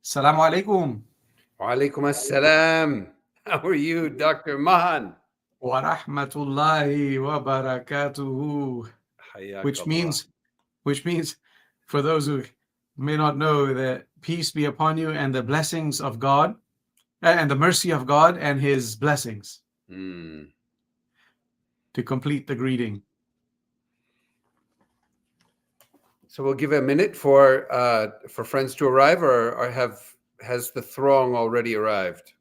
Assalamu alaikum. Wa alaikum assalam. How are you, Dr. Mahan? Wa rahmatullahi wa barakatuhu. Which Hayakallah. means, for those who may not know, that peace be upon you and the blessings of God and the mercy of God and his blessings to complete the greeting. So we'll give a minute for friends to arrive, or has the throng already arrived?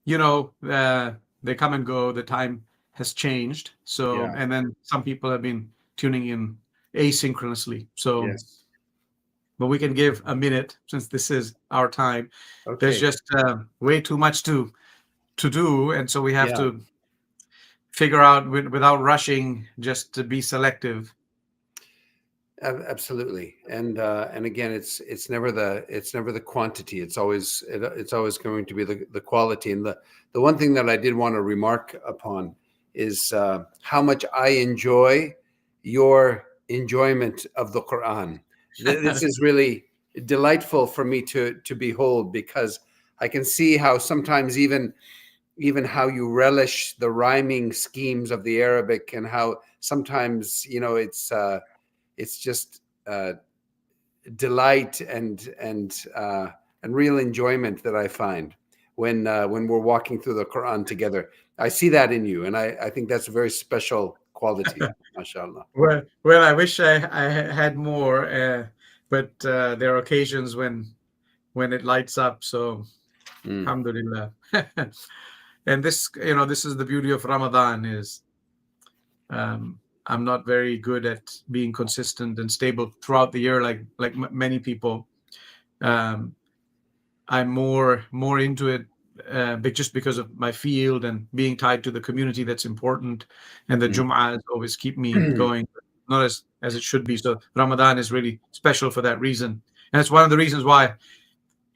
You know, they come and go. The time has changed. So, Yeah. and then some people have been tuning in asynchronously. So, Yes. but we can give a minute since this is our time. Okay. There's just way too much to do, and so we have to figure out without rushing, just to be selective. Absolutely, and again, it's never the quantity. It's always going to be the quality. And the one thing that I did want to remark upon is how much I enjoy your enjoyment of the Qur'an. This is really delightful for me to behold, because I can see how sometimes even how you relish the rhyming schemes of the Arabic, and how sometimes it's just delight and real enjoyment that I find when we're walking through the Quran together. I see that in you, and I think that's a very special quality. MashaAllah. Well, I wish I had more, but there are occasions when it lights up. So, alhamdulillah. And this is the beauty of Ramadan is. I'm not very good at being consistent and stable throughout the year, like many people. I'm more into it, but just because of my field and being tied to the community, that's important. And the Jum'ahs always keep me going, not as it should be. So Ramadan is really special for that reason, and it's one of the reasons why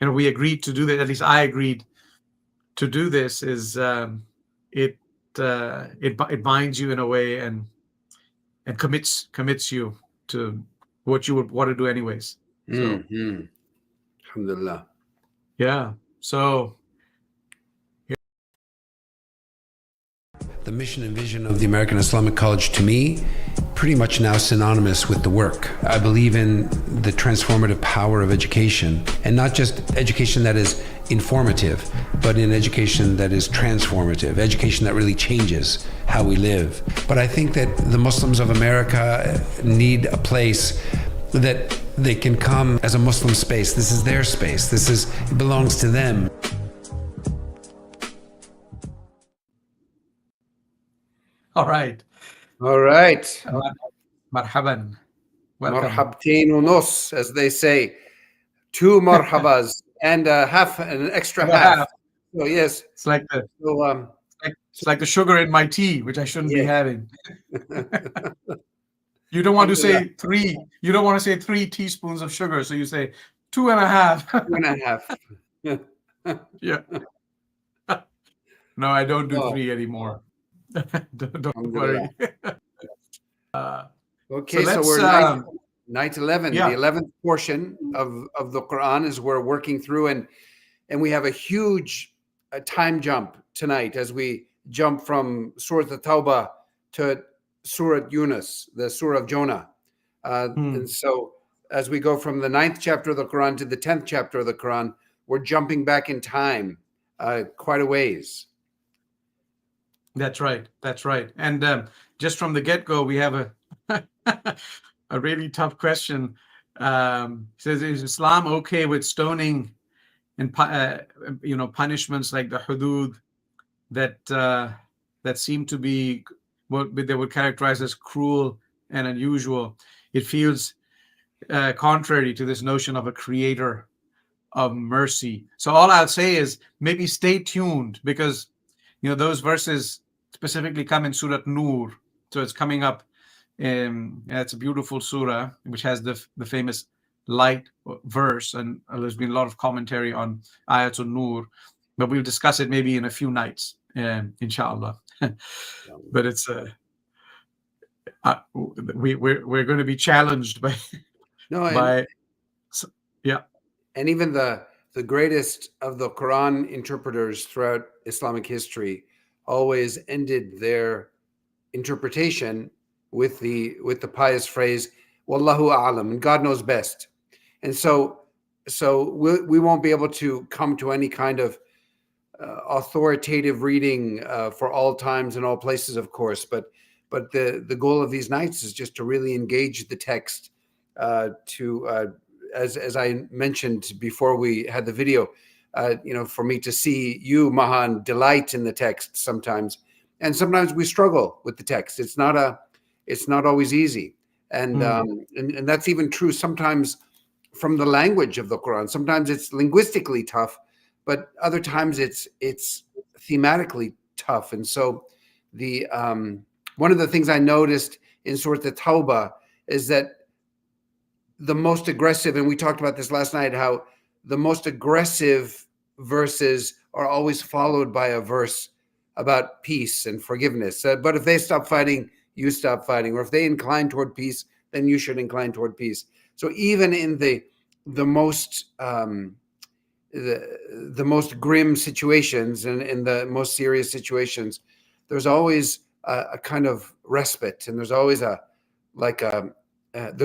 we agreed to do that. At least I agreed to do this. Is it binds you in a way and commits you to what you would want to do anyways. So, Alhamdulillah. Yeah. So, the mission and vision of the American Islamic College, to me, pretty much now synonymous with the work. I believe in the transformative power of education, and not just education that is informative, but in education that is transformative, education that really changes how we live. But I think that the Muslims of America need a place that they can come as a Muslim space. This is their space. It belongs to them. all right. Marhaban. Welcome. Marhabteen unus, as they say. 2 marhabas and an extra half. So yes, it's like the sugar in my tea, which I shouldn't be having. You don't want to say 3. You don't want to say 3 teaspoons of sugar, so you say 2.5. 2.5. Yeah. No, I don't do 3 anymore. Don't worry. Okay, so we're night 11. The 11th portion of the Quran is we're working through, and we have a huge time jump tonight as we jump from Surah At-Tawbah to Surah Yunus, the Surah of Jonah. And so as we go from the 9th chapter of the Quran to the 10th chapter of the Quran, we're jumping back in time quite a ways. That's right. And just from the get-go, we have a really tough question. Says, is Islam okay with stoning and punishments like the hudud that seem to be what they would characterize as cruel and unusual? It feels contrary to this notion of a creator of mercy. So all I'll say is maybe stay tuned, because those verses specifically come in Surah Nur. So it's coming up. It's a beautiful surah which has the famous light verse, and there's been a lot of commentary on Ayatul Nur, but we'll discuss it maybe in a few nights, inshallah. But it's we're going to be challenged by And even the greatest of the Quran interpreters throughout Islamic history always ended their interpretation with the pious phrase "Wallahu a'lam," and God knows best. And so we won't be able to come to any kind of authoritative reading for all times and all places, of course. But the goal of these nights is just to really engage the text. As I mentioned before we had the video, for me to see you, Mahan, delight in the text sometimes, and sometimes we struggle with the text. It's not always easy, and that's even true sometimes from the language of the Quran. Sometimes it's linguistically tough, but other times it's thematically tough. And so the one of the things I noticed in Surah At-Tawbah is that the most aggressive, and we talked about this last night, how the most aggressive verses are always followed by a verse about peace and forgiveness. But if they stop fighting, you stop fighting. Or if they incline toward peace, then you should incline toward peace. So even in the most the most grim situations and in the most serious situations, there's always a kind of respite, and there's always there's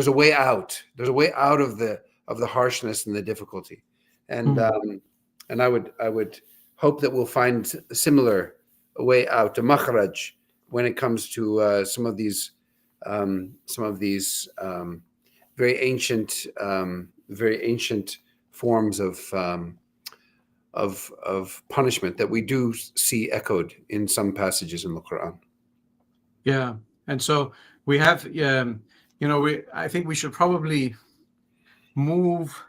a way out. There's a way out of the harshness and the difficulty, and I would hope that we'll find a similar way out, a makhraj, when it comes to some of these very ancient forms of punishment that we do see echoed in some passages in the Quran. Yeah, and so we have, I think we should probably move,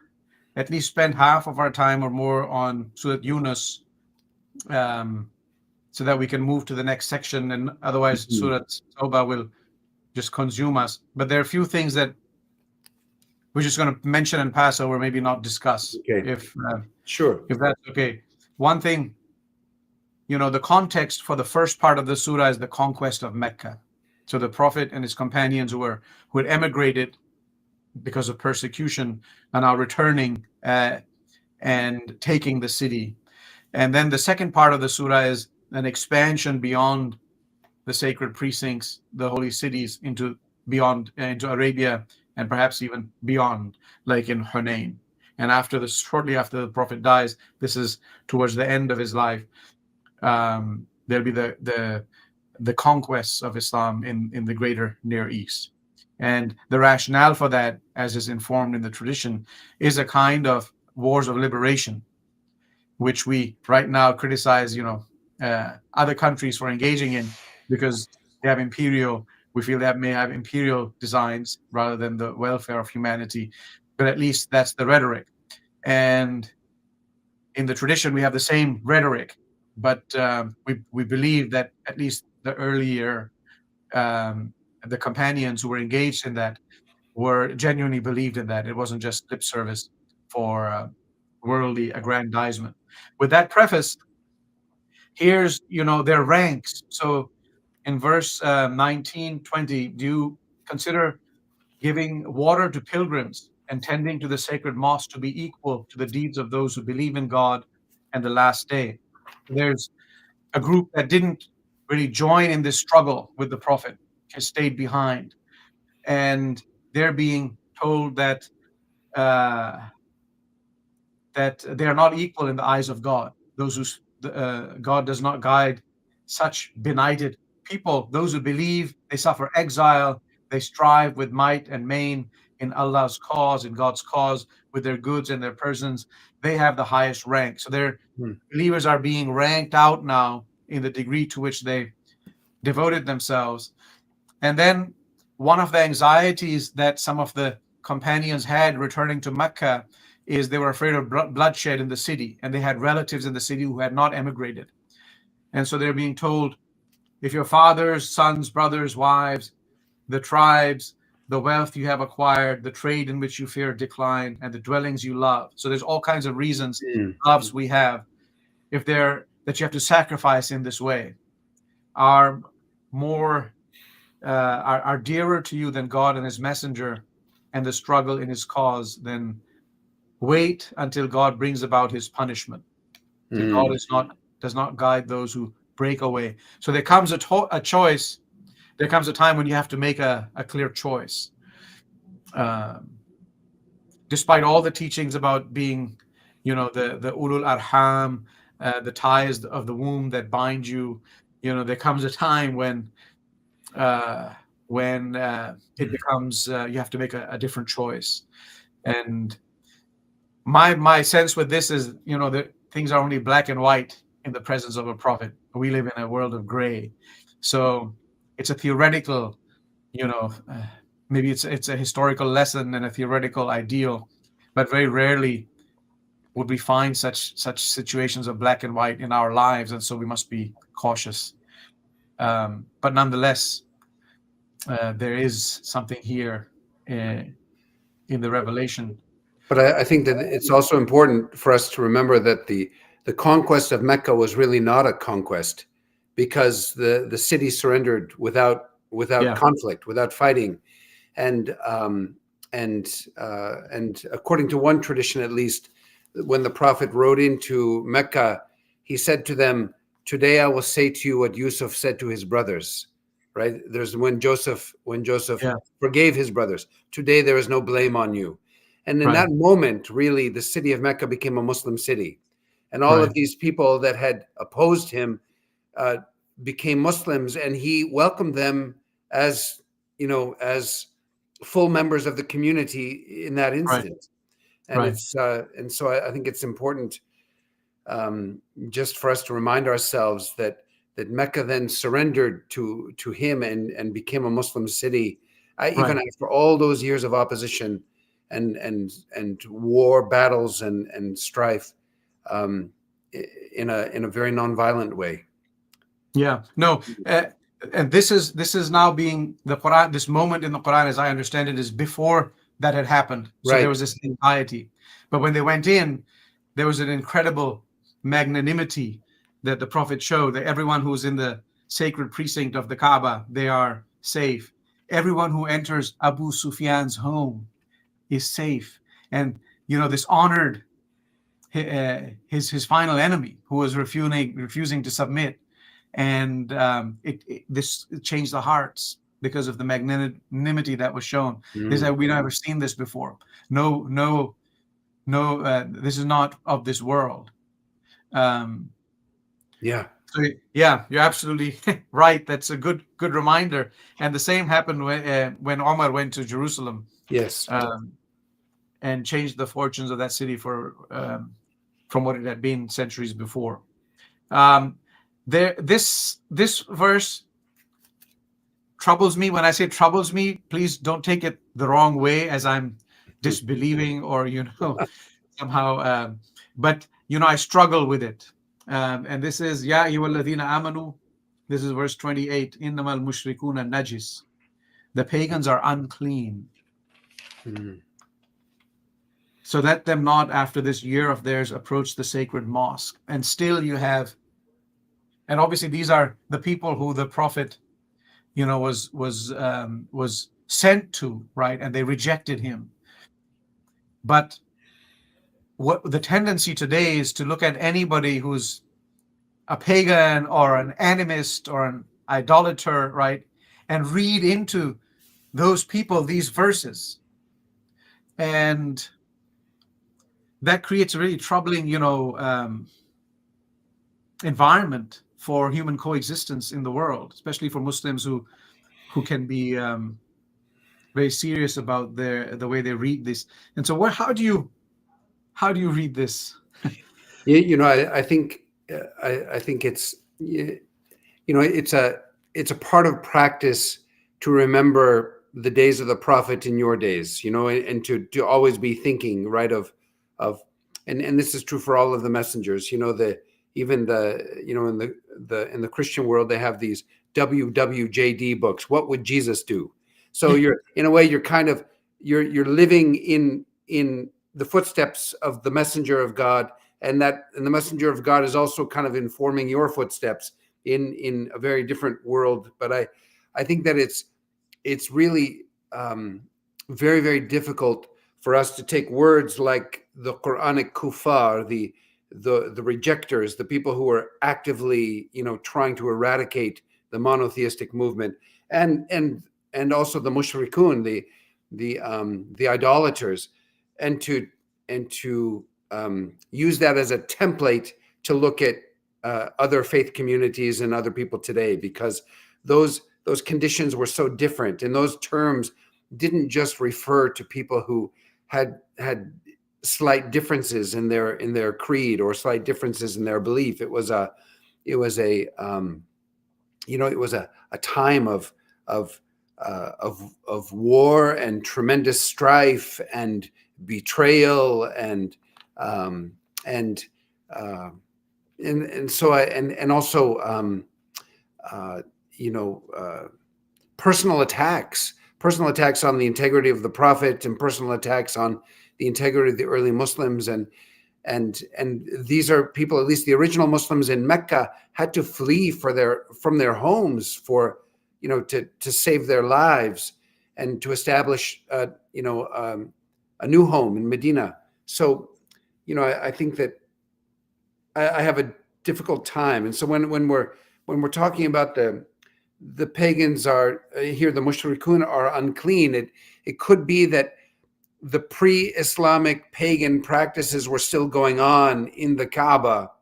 at least spend half of our time or more on Surah Yunus, so that we can move to the next section, and otherwise Surah Tawbah will just consume us. But there are a few things that we're just going to mention and pass over, maybe not discuss. Okay. Sure. If that's okay. One thing, the context for the first part of the surah is the conquest of Mecca. So the Prophet and his companions who had emigrated because of persecution are now returning and taking the city. And then the second part of the surah is an expansion beyond the sacred precincts, the holy cities, into Arabia, and perhaps even beyond, like in Hunain. And shortly after the Prophet dies, this is towards the end of his life, there'll be the conquests of Islam in the greater Near East. And the rationale for that, as is informed in the tradition, is a kind of wars of liberation, which we right now criticize, other countries for engaging in, because they have we feel that may have imperial designs rather than the welfare of humanity. But at least that's the rhetoric. And in the tradition, we have the same rhetoric, but we believe that at least the earlier, the companions who were engaged in that were genuinely believed in that. It wasn't just lip service for worldly aggrandizement. With that preface, here's, their ranks. So in verse 19, 20, do you consider giving water to pilgrims and tending to the sacred mosque to be equal to the deeds of those who believe in God and the last day? There's a group that didn't really join in this struggle with the Prophet, has stayed behind, and they're being told that they are not equal in the eyes of God. Those who God does not guide such benighted people. Those who believe, they suffer exile. They strive with might and main in Allah's cause, in God's cause, with their goods and their persons. They have the highest rank. So their believers are being ranked out now in the degree to which they devoted themselves. And then one of the anxieties that some of the companions had returning to Mecca is they were afraid of bloodshed in the city, and they had relatives in the city who had not emigrated. And so they're being told, if your fathers, sons, brothers, wives, the tribes, the wealth you have acquired, the trade in which you fear decline, and the dwellings you love. So there's all kinds of reasons, loves we have, that you have to sacrifice in this way, are dearer to you than God and his messenger, and the struggle in his cause than wait until God brings about his punishment. So God does not guide those who break away. So there comes a choice. There comes a time when you have to make a clear choice. Despite all the teachings about being, the ulul arham, the ties of the womb that bind you, there comes a time when it becomes you have to make a different choice. And my sense with this is, that things are only black and white in the presence of a prophet. We live in a world of gray, so it's a theoretical, maybe it's a historical lesson and a theoretical ideal, but very rarely would we find such situations of black and white in our lives, and so we must be cautious. But nonetheless, there is something here in the revelation. But I think that it's also important for us to remember that the conquest of Mecca was really not a conquest, because the city surrendered without conflict, without fighting, and according to one tradition, at least, when the prophet rode into Mecca, he said to them, "Today I will say to you what Yusuf said to his brothers." Right? There's when Joseph forgave his brothers. Today there is no blame on you. And in that moment, really, the city of Mecca became a Muslim city. And all of these people that had opposed him became Muslims, and he welcomed them as, as full members of the community in that instant. And and so I think it's important just for us to remind ourselves that Mecca then surrendered to him and became a Muslim city, even after all those years of opposition and war, battles, and strife, in a very nonviolent way. Yeah, no, and this is now being the Quran. This moment in the Quran, as I understand it, is before that had happened. So there was this anxiety, but when they went in, there was an incredible magnanimity that the Prophet showed, that everyone who's in the sacred precinct of the Kaaba, they are safe. Everyone who enters Abu Sufyan's home is safe. And this honored his final enemy, who was refusing to submit. And this changed the hearts because of the magnanimity that was shown. They said, "We've never seen this before. No, this is not of this world." So, yeah, you're absolutely right. That's a good reminder. And the same happened when Omar went to Jerusalem. Yes. And changed the fortunes of that city from what it had been centuries before. This verse troubles me. When I say troubles me, please don't take it the wrong way as I'm disbelieving or somehow. But I struggle with it. And this is Ya ayyuhalladhina amanu. This is verse 28. Innamal mushrikuna najis. The pagans are unclean. So let them not after this year of theirs approach the sacred mosque. And still you have, and obviously these are the people who the Prophet, was sent to, right? And they rejected him. But what the tendency today is to look at anybody who's a pagan or an animist or an idolater, right? And read into those people these verses. And that creates a really troubling, environment for human coexistence in the world, especially for Muslims who can be very serious about the way they read this. And so, how do you read this? I think it's it's a part of practice to remember the days of the Prophet in your days, and to always be thinking and this is true for all of the messengers. In the Christian world, they have these WWJD books. What would Jesus do? So you're kind of you're living in the footsteps of the messenger of God, and the messenger of God is also kind of informing your footsteps in a very different world. But I think that it's really very, very difficult for us to take words like the Quranic kuffar, the rejectors, the people who are actively, trying to eradicate the monotheistic movement, and also the mushrikun, the idolaters, and to use that as a template to look at other faith communities and other people today, because those conditions were so different, and those terms didn't just refer to people who had slight differences in their creed or slight differences in their belief. It was a time of war and tremendous strife and betrayal and also personal attacks on the integrity of the Prophet, and personal attacks on the integrity of the early Muslims, and these are people, at least the original Muslims in Mecca, had to flee from their homes to save their lives and to establish a new home in Medina. So I think that I have a difficult time, and so when we're talking about the pagans are here, the mushrikun are unclean, it could be that the pre-Islamic pagan practices were still going on in the Kaaba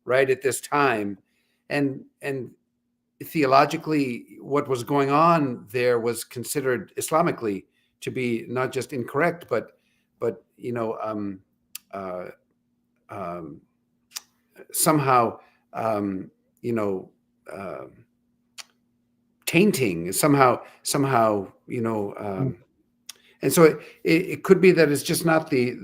right at this time, and theologically what was going on there was considered Islamically to be not just incorrect, but somehow tainting, somehow and so it could be that it's just not the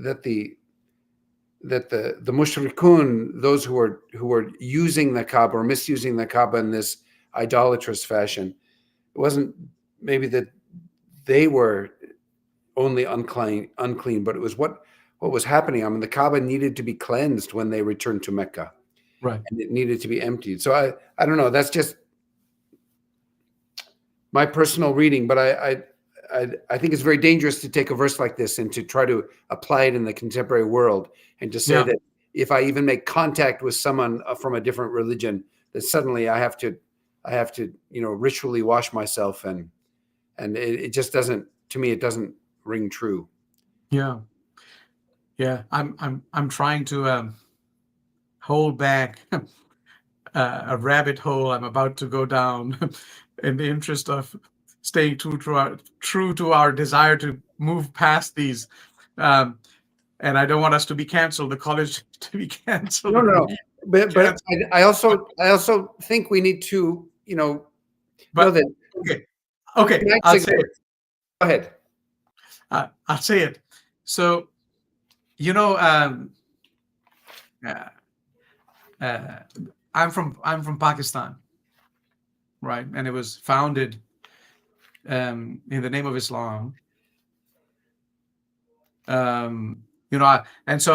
mushrikun, those who are using the Kaaba or misusing the Kaaba in this idolatrous fashion. It wasn't maybe that they were only unclean, but it was what was happening. I mean, the Kaaba needed to be cleansed when they returned to Mecca, right? And it needed to be emptied. So I don't know. That's just my personal reading, but I think it's very dangerous to take a verse like this and to try to apply it in the contemporary world, and to say that if I even make contact with someone from a different religion, that suddenly I have to ritually wash myself, and it just doesn't, to me, it doesn't ring true. Yeah. I'm trying to hold back a rabbit hole I'm about to go down in the interest of staying true to our desire to move past these. And I don't want us to be canceled, the college to be canceled. No. But I also think we need to, know that. Okay. I'll say it. Go ahead. I'll say it. So, I'm from Pakistan, right? And it was founded in the name of Islam. And so